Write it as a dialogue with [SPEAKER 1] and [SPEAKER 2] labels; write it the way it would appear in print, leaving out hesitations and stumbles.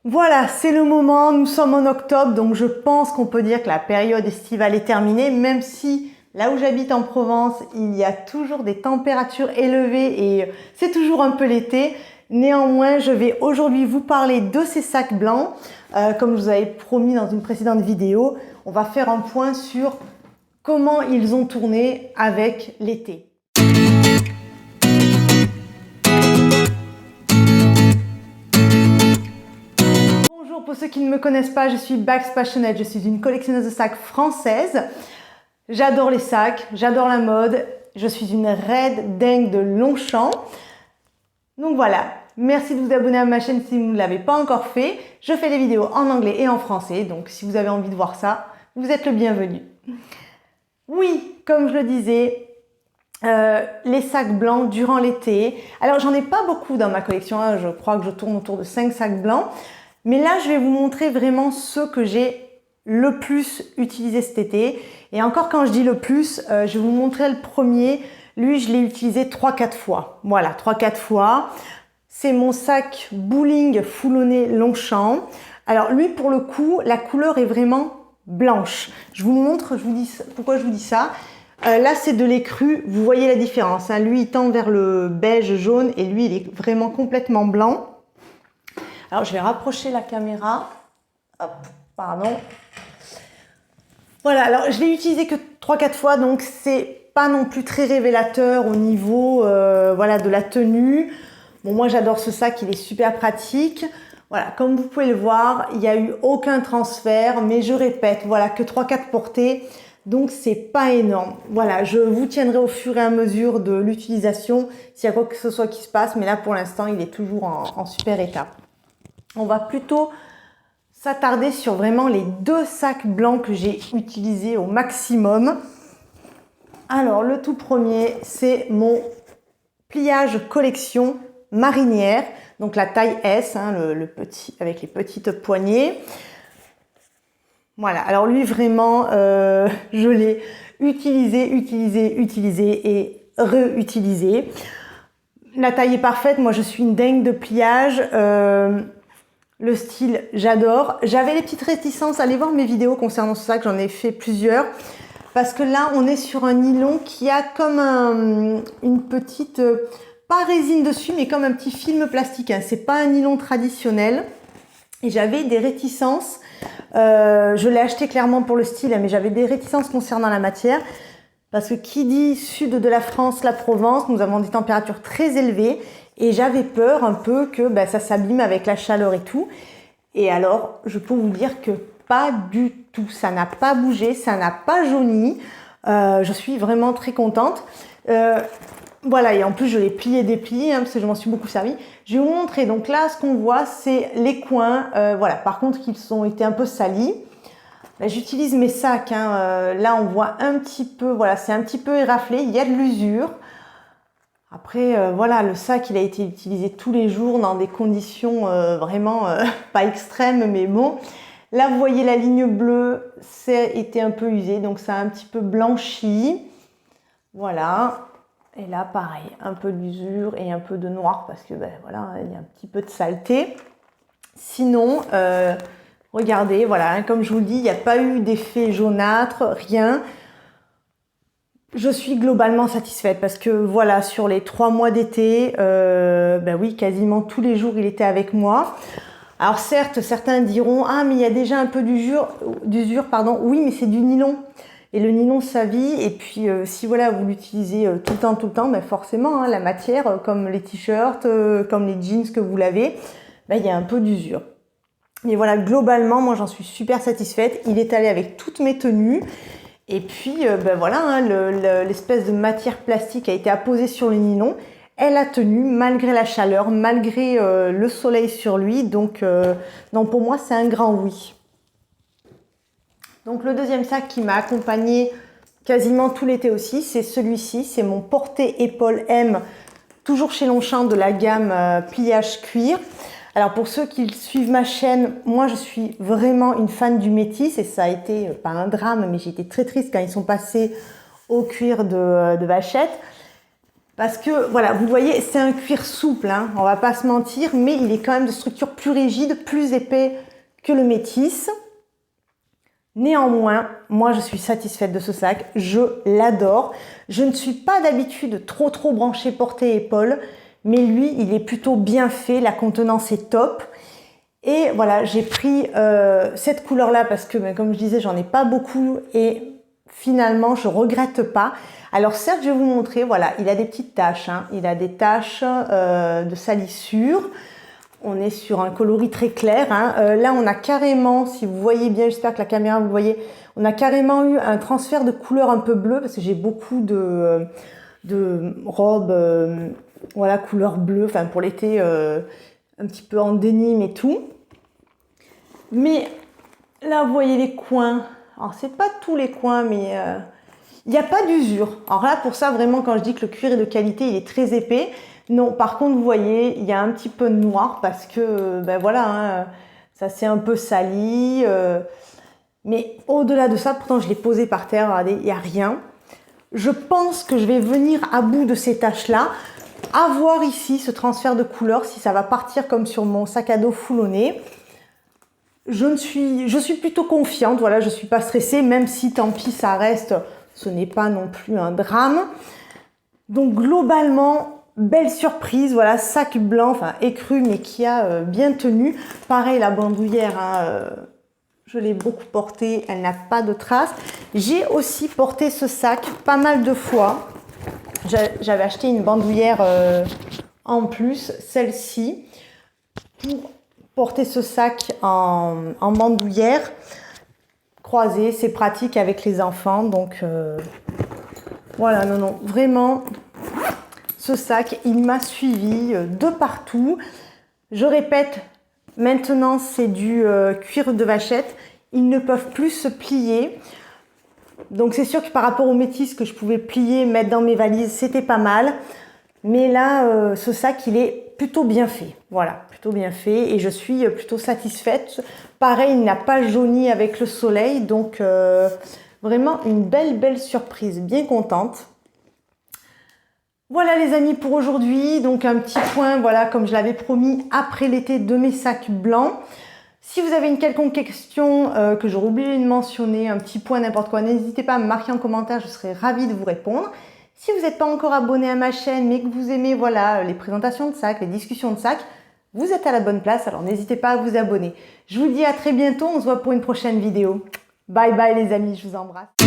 [SPEAKER 1] Voilà, c'est le moment, nous sommes en octobre, donc je pense qu'on peut dire que la période estivale est terminée, même si là où j'habite en Provence, il y a toujours des températures élevées et c'est toujours un peu l'été. Néanmoins, je vais aujourd'hui vous parler de ces sacs blancs. Comme je vous avais promis dans une précédente vidéo, on va faire un point sur comment ils ont tourné avec l'été. Bonjour, pour ceux qui ne me connaissent pas, je suis Bags Passionate, je suis une collectionneuse de sacs française. J'adore les sacs, j'adore la mode, je suis une raide dingue de Longchamp. Donc voilà, merci de vous abonner à ma chaîne si vous ne l'avez pas encore fait. Je fais des vidéos en anglais et en français, donc si vous avez envie de voir ça, vous êtes le bienvenu. Oui, comme je le disais, les sacs blancs durant l'été. Alors j'en ai pas beaucoup dans ma collection, hein. Je crois que je tourne autour de 5 sacs blancs. Mais là, je vais vous montrer vraiment ceux que j'ai le plus utilisé cet été. Et encore, quand je dis le plus, je vais vous montrer le premier. Lui, je l'ai utilisé 3-4 fois. Voilà, 3-4 fois. C'est mon sac bowling foulonné Longchamp. Alors lui, pour le coup, la couleur est vraiment blanche. Je vous montre, je vous dis pourquoi je vous dis ça. Là, c'est de l'écru. Vous voyez la différence, hein. Lui, il tend vers le beige jaune et lui, il est vraiment complètement blanc. Alors, je vais rapprocher la caméra. Hop, pardon. Voilà, alors je l'ai utilisé que 3-4 fois, donc c'est pas non plus très révélateur au niveau voilà, de la tenue. Bon, moi j'adore ce sac, il est super pratique. Voilà, comme vous pouvez le voir, il n'y a eu aucun transfert, mais je répète, voilà, que 3-4 portées, donc c'est pas énorme. Voilà, je vous tiendrai au fur et à mesure de l'utilisation s'il y a quoi que ce soit qui se passe, mais là pour l'instant, il est toujours en super état. On va plutôt s'attarder sur vraiment les 2 sacs blancs que j'ai utilisés au maximum. Alors, le tout premier, c'est mon pliage collection marinière, donc la taille S, hein, le petit, avec les petites poignées. Voilà, alors lui vraiment, je l'ai utilisé et réutilisé. La taille est parfaite, moi je suis une dingue de pliage. Le style, j'adore. J'avais des petites réticences, allez voir mes vidéos concernant ce sac, j'en ai fait plusieurs. Parce que là, on est sur un nylon qui a comme une petite, pas résine dessus, mais comme un petit film plastique, hein. C'est pas un nylon traditionnel. Et j'avais des réticences. Je l'ai acheté clairement pour le style, mais j'avais des réticences concernant la matière. Parce que qui dit sud de la France, la Provence, nous avons des températures très élevées. Et j'avais peur un peu que ça s'abîme avec la chaleur et tout. Et alors, je peux vous dire que pas du tout. Ça n'a pas bougé, ça n'a pas jauni. Je suis vraiment très contente. Voilà, et en plus, je l'ai plié, déplié, hein, parce que je m'en suis beaucoup servi. Je vais vous montrer. Donc là, ce qu'on voit, c'est les coins. Voilà, par contre, ils ont été un peu salis. J'utilise mes sacs. Hein. Là, on voit un petit peu, voilà, c'est un petit peu éraflé. Il y a de l'usure. Après, voilà, le sac, il a été utilisé tous les jours dans des conditions vraiment pas extrêmes, mais bon. Là, vous voyez la ligne bleue, c'est été un peu usé, donc ça a un petit peu blanchi. Voilà. Et là, pareil, un peu d'usure et un peu de noir parce que, voilà, il y a un petit peu de saleté. Sinon, regardez, voilà, hein, comme je vous le dis, il n'y a pas eu d'effet jaunâtre, rien. Je suis globalement satisfaite parce que voilà, sur les 3 mois d'été, oui, quasiment tous les jours, il était avec moi. Alors certes, certains diront « Ah, mais il y a déjà un peu d'usure, pardon. » Oui, mais c'est du nylon. Et le nylon, ça vit. Et puis, si voilà, vous l'utilisez tout le temps, forcément, hein, la matière, comme les t-shirts, comme les jeans que vous lavez, il y a un peu d'usure. Mais voilà, globalement, moi, j'en suis super satisfaite. Il est allé avec toutes mes tenues. Et puis, voilà, hein, l'espèce de matière plastique a été apposée sur le nylon. Elle a tenu malgré la chaleur, malgré le soleil sur lui. Donc, non, pour moi, c'est un grand oui. Donc, le deuxième sac qui m'a accompagné quasiment tout l'été aussi, c'est celui-ci. C'est mon porté-épaule M, toujours chez Longchamp de la gamme pliage cuir. Alors pour ceux qui suivent ma chaîne, moi je suis vraiment une fan du métis et ça a été, pas un drame, mais j'ai été très triste quand ils sont passés au cuir de vachette. Parce que, voilà, vous voyez, c'est un cuir souple, hein, on va pas se mentir, mais il est quand même de structure plus rigide, plus épais que le métis. Néanmoins, moi je suis satisfaite de ce sac, je l'adore. Je ne suis pas d'habitude trop branchée portée-épaule, mais lui, il est plutôt bien fait, la contenance est top. Et voilà, j'ai pris cette couleur-là parce que, comme je disais, j'en ai pas beaucoup et finalement, je regrette pas. Alors certes, je vais vous montrer, voilà, il a des petites taches, hein, il a des taches de salissure. On est sur un coloris très clair, hein. Là, on a carrément, si vous voyez bien, j'espère que la caméra vous voyez, on a carrément eu un transfert de couleur un peu bleue parce que j'ai beaucoup de robes, voilà, couleur bleue, enfin pour l'été, un petit peu en denim et tout. Mais là, vous voyez les coins. Alors, c'est pas tous les coins, mais il n'y a pas d'usure. Alors là, pour ça, vraiment, quand je dis que le cuir est de qualité, il est très épais. Non, par contre, vous voyez, il y a un petit peu de noir parce que, ben voilà, hein, ça s'est un peu sali. Mais au-delà de ça, pourtant, je l'ai posé par terre, regardez, il n'y a rien. Je pense que je vais venir à bout de ces taches-là, à voir ici ce transfert de couleur, si ça va partir comme sur mon sac à dos foulonné. Je suis plutôt confiante, voilà, je ne suis pas stressée, même si tant pis ça reste, ce n'est pas non plus un drame. Donc globalement, belle surprise, voilà, sac blanc, enfin écru mais qui a bien tenu. Pareil, la bandoulière, hein, je l'ai beaucoup portée, elle n'a pas de traces. J'ai aussi porté ce sac pas mal de fois. J'avais acheté une bandoulière en plus, celle-ci, pour porter ce sac en bandoulière croisée. C'est pratique avec les enfants, donc voilà, non, vraiment, ce sac, il m'a suivi de partout. Je répète, maintenant, c'est du cuir de vachette. Ils ne peuvent plus se plier. Donc, c'est sûr que par rapport au métis que je pouvais plier, mettre dans mes valises, c'était pas mal. Mais là, ce sac, il est plutôt bien fait. Voilà, plutôt bien fait. Et je suis plutôt satisfaite. Pareil, il n'a pas jauni avec le soleil. Donc, vraiment une belle surprise. Bien contente. Voilà les amis pour aujourd'hui, donc un petit point, voilà, comme je l'avais promis, après l'été de mes sacs blancs. Si vous avez une quelconque question que j'aurais oublié de mentionner, un petit point, n'importe quoi, n'hésitez pas à me marquer en commentaire, je serai ravie de vous répondre. Si vous n'êtes pas encore abonné à ma chaîne, mais que vous aimez voilà, les présentations de sacs, les discussions de sacs, vous êtes à la bonne place, alors n'hésitez pas à vous abonner. Je vous dis à très bientôt, on se voit pour une prochaine vidéo. Bye bye les amis, je vous embrasse.